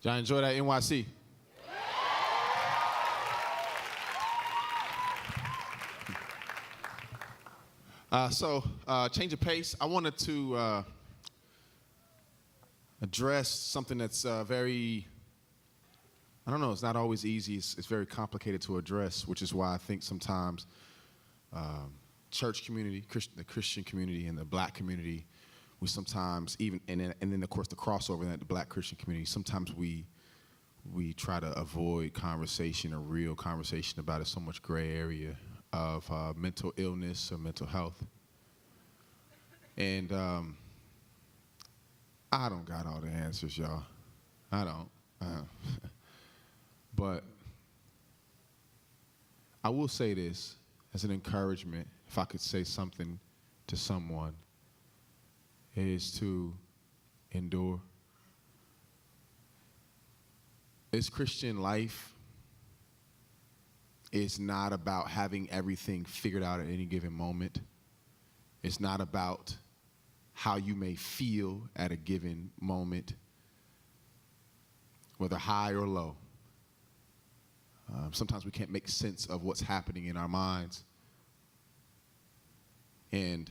Y'all enjoy that NYC? Change of pace. I wanted to address something that's very, I don't know, it's not always easy. It's very complicated to address, which is why I think sometimes church community, the Christian community and the black community, we sometimes even, and then of course the crossover in the black Christian community, sometimes we try to avoid conversation, a real conversation about it, so much gray area of mental illness or mental health. And I don't got all the answers, y'all. I don't. But I will say this as an encouragement, if I could say something to someone, is to endure. This Christian life is not about having everything figured out at any given moment. It's not about how you may feel at a given moment, whether high or low. Sometimes we can't make sense of what's happening in our minds. And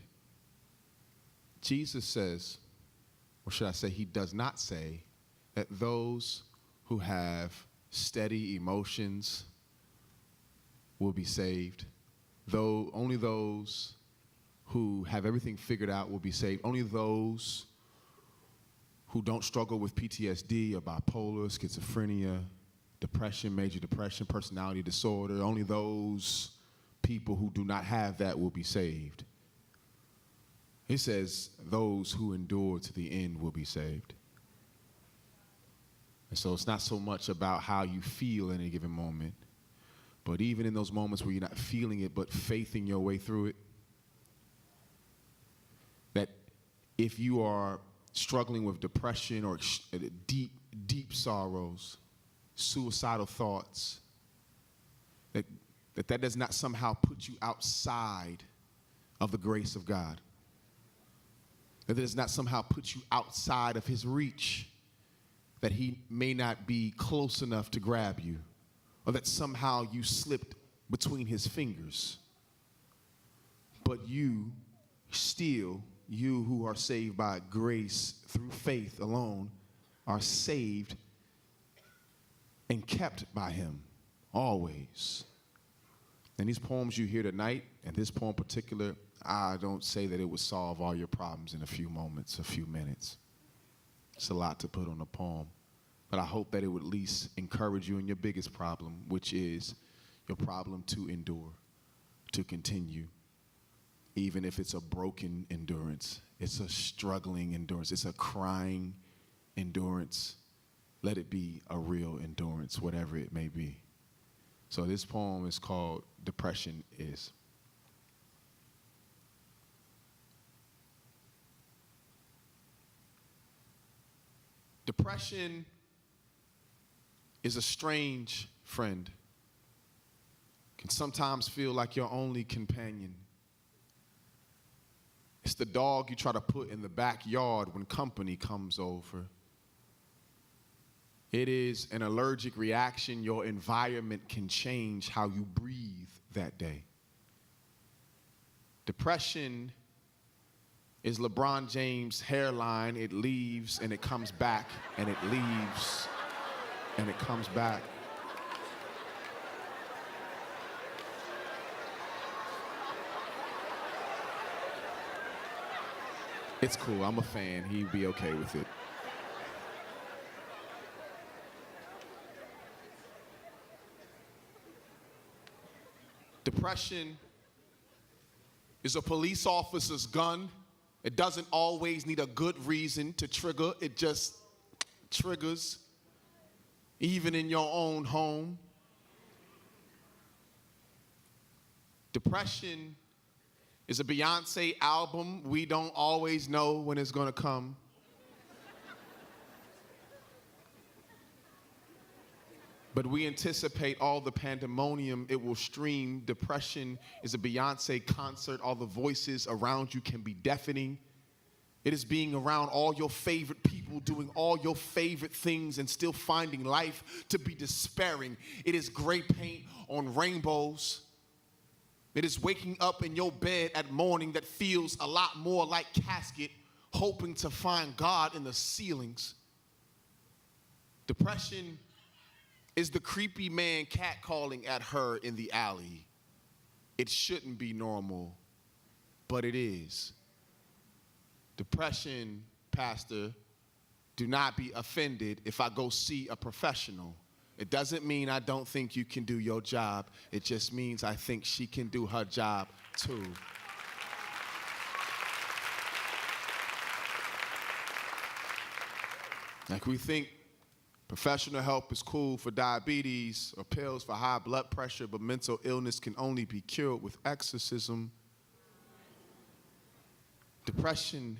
Jesus says, or should I say, he does not say that those who have steady emotions will be saved. Though only those who have everything figured out will be saved. Only those who don't struggle with PTSD or bipolar, schizophrenia, depression, major depression, personality disorder, only those people who do not have that will be saved. He says those who endure to the end will be saved. And so it's not so much about how you feel in any given moment, but even in those moments where you're not feeling it, but faithing your way through it, that if you are struggling with depression or deep, deep sorrows, suicidal thoughts, that does not somehow put you outside of the grace of God. That does not somehow put you outside of his reach, that he may not be close enough to grab you, or that somehow you slipped between his fingers. But you still, you who are saved by grace through faith alone, are saved and kept by him always. And these poems you hear tonight, and this poem in particular, I don't say that it would solve all your problems in a few moments, a few minutes. It's a lot to put on a poem. But I hope that it would at least encourage you in your biggest problem, which is your problem to endure, to continue, even if it's a broken endurance. It's a struggling endurance. It's a crying endurance. Let it be a real endurance, whatever it may be. So this poem is called Depression Is. Depression is a strange friend. Can sometimes feel like your only companion. It's the dog you try to put in the backyard when company comes over. It is an allergic reaction. Your environment can change how you breathe that day. Depression is LeBron James' hairline. It leaves and it comes back, and it leaves and it comes back. It's cool, I'm a fan. He'd be okay with it. Depression is a police officer's gun. It doesn't always need a good reason to trigger. It just triggers, even in your own home. Depression is a Beyonce album. We don't always know when it's gonna come. But we anticipate all the pandemonium it will stream. Depression is a Beyonce concert. All the voices around you can be deafening. It is being around all your favorite people, doing all your favorite things, and still finding life to be despairing. It is gray paint on rainbows. It is waking up in your bed at morning that feels a lot more like casket, hoping to find God in the ceilings. Depression is the creepy man catcalling at her in the alley. It shouldn't be normal, but it is. Depression, Pastor, do not be offended if I go see a professional. It doesn't mean I don't think you can do your job. It just means I think she can do her job too. Like we think professional help is cool for diabetes or pills for high blood pressure, but mental illness can only be cured with exorcism. Depression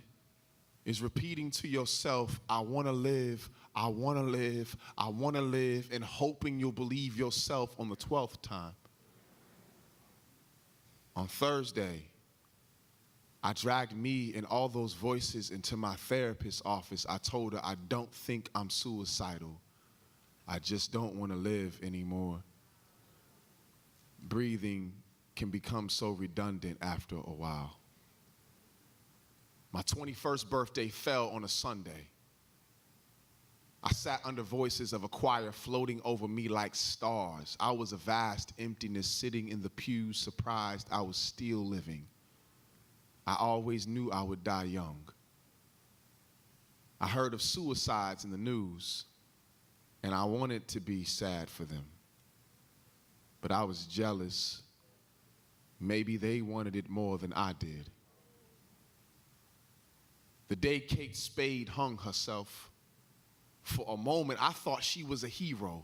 is repeating to yourself, I want to live, I want to live, I want to live, and hoping you'll believe yourself on the 12th time. On Thursday, I dragged me and all those voices into my therapist's office. I told her I don't think I'm suicidal. I just don't want to live anymore. Breathing can become so redundant after a while. My 21st birthday fell on a Sunday. I sat under voices of a choir floating over me like stars. I was a vast emptiness sitting in the pews, surprised I was still living. I always knew I would die young. I heard of suicides in the news, and I wanted to be sad for them. But I was jealous. Maybe they wanted it more than I did. The day Kate Spade hung herself, for a moment I thought she was a hero,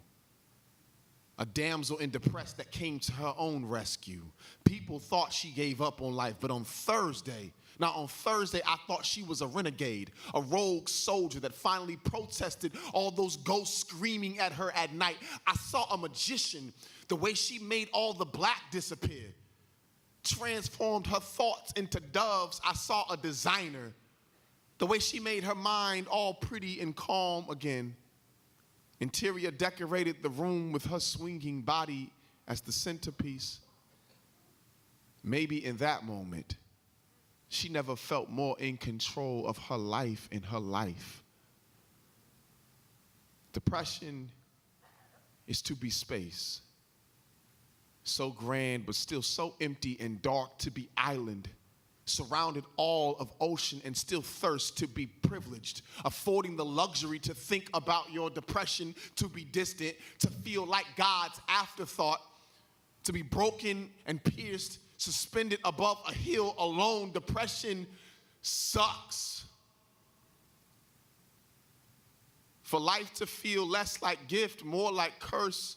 a damsel in distress that came to her own rescue. People thought she gave up on life, but on Thursday I thought she was a renegade, a rogue soldier that finally protested all those ghosts screaming at her at night. I saw a magician, the way she made all the black disappear, transformed her thoughts into doves. I saw a designer, the way she made her mind all pretty and calm again. Interior decorated the room with her swinging body as the centerpiece. Maybe in that moment, she never felt more in control of her life in her life. Depression is to be space. So grand, but still so empty and dark, to be island, surrounded all of ocean and still thirst, to be privileged, affording the luxury to think about your depression, to be distant, to feel like God's afterthought, to be broken and pierced, suspended above a hill alone. Depression sucks. For life to feel less like gift, more like curse.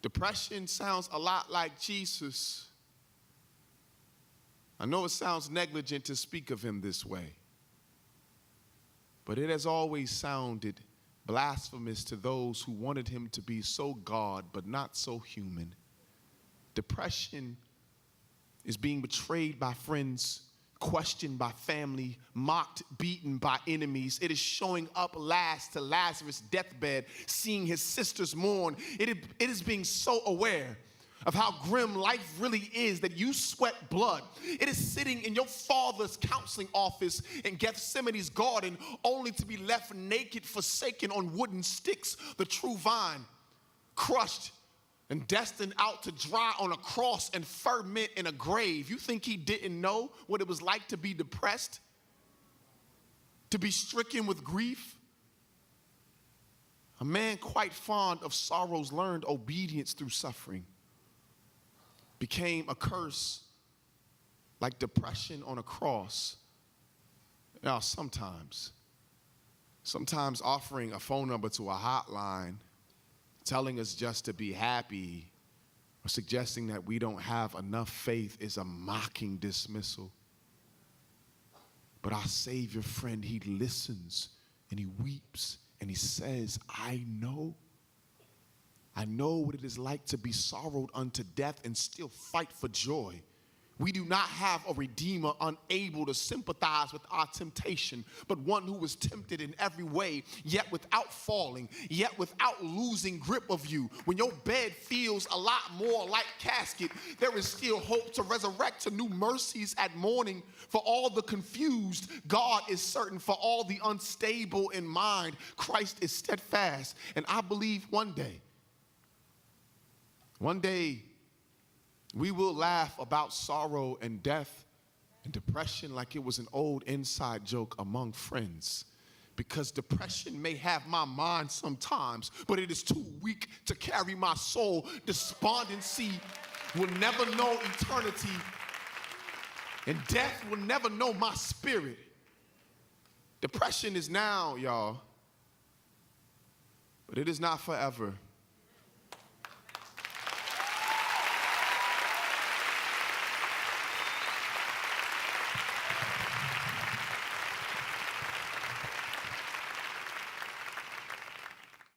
Depression sounds a lot like Jesus. I know it sounds negligent to speak of him this way, but it has always sounded blasphemous to those who wanted him to be so God but not so human. Depression is being betrayed by friends, questioned by family, mocked, beaten by enemies. It is showing up last to Lazarus' deathbed, seeing his sisters mourn. It is being so aware of how grim life really is that you sweat blood. It is sitting in your father's counseling office in Gethsemane's garden only to be left naked, forsaken on wooden sticks, the true vine, crushed and destined out to dry on a cross and ferment in a grave. You think he didn't know what it was like to be depressed, to be stricken with grief? A man quite fond of sorrows learned obedience through suffering, became a curse like depression on a cross. Now, sometimes offering a phone number to a hotline, telling us just to be happy, or suggesting that we don't have enough faith is a mocking dismissal. But our Savior friend, he listens and he weeps and he says, I know what it is like to be sorrowed unto death and still fight for joy We do not have a Redeemer unable to sympathize with our temptation, but one who was tempted in every way, yet without falling, yet without losing grip of you. When your bed feels a lot more like casket, there is still hope to resurrect to new mercies at morning. For all the confused, God is certain. For all the unstable in mind, Christ is steadfast. And I believe one day, we will laugh about sorrow and death and depression like it was an old inside joke among friends. Because depression may have my mind sometimes, but it is too weak to carry my soul. Despondency will never know eternity, and death will never know my spirit. Depression is now, y'all, but it is not forever.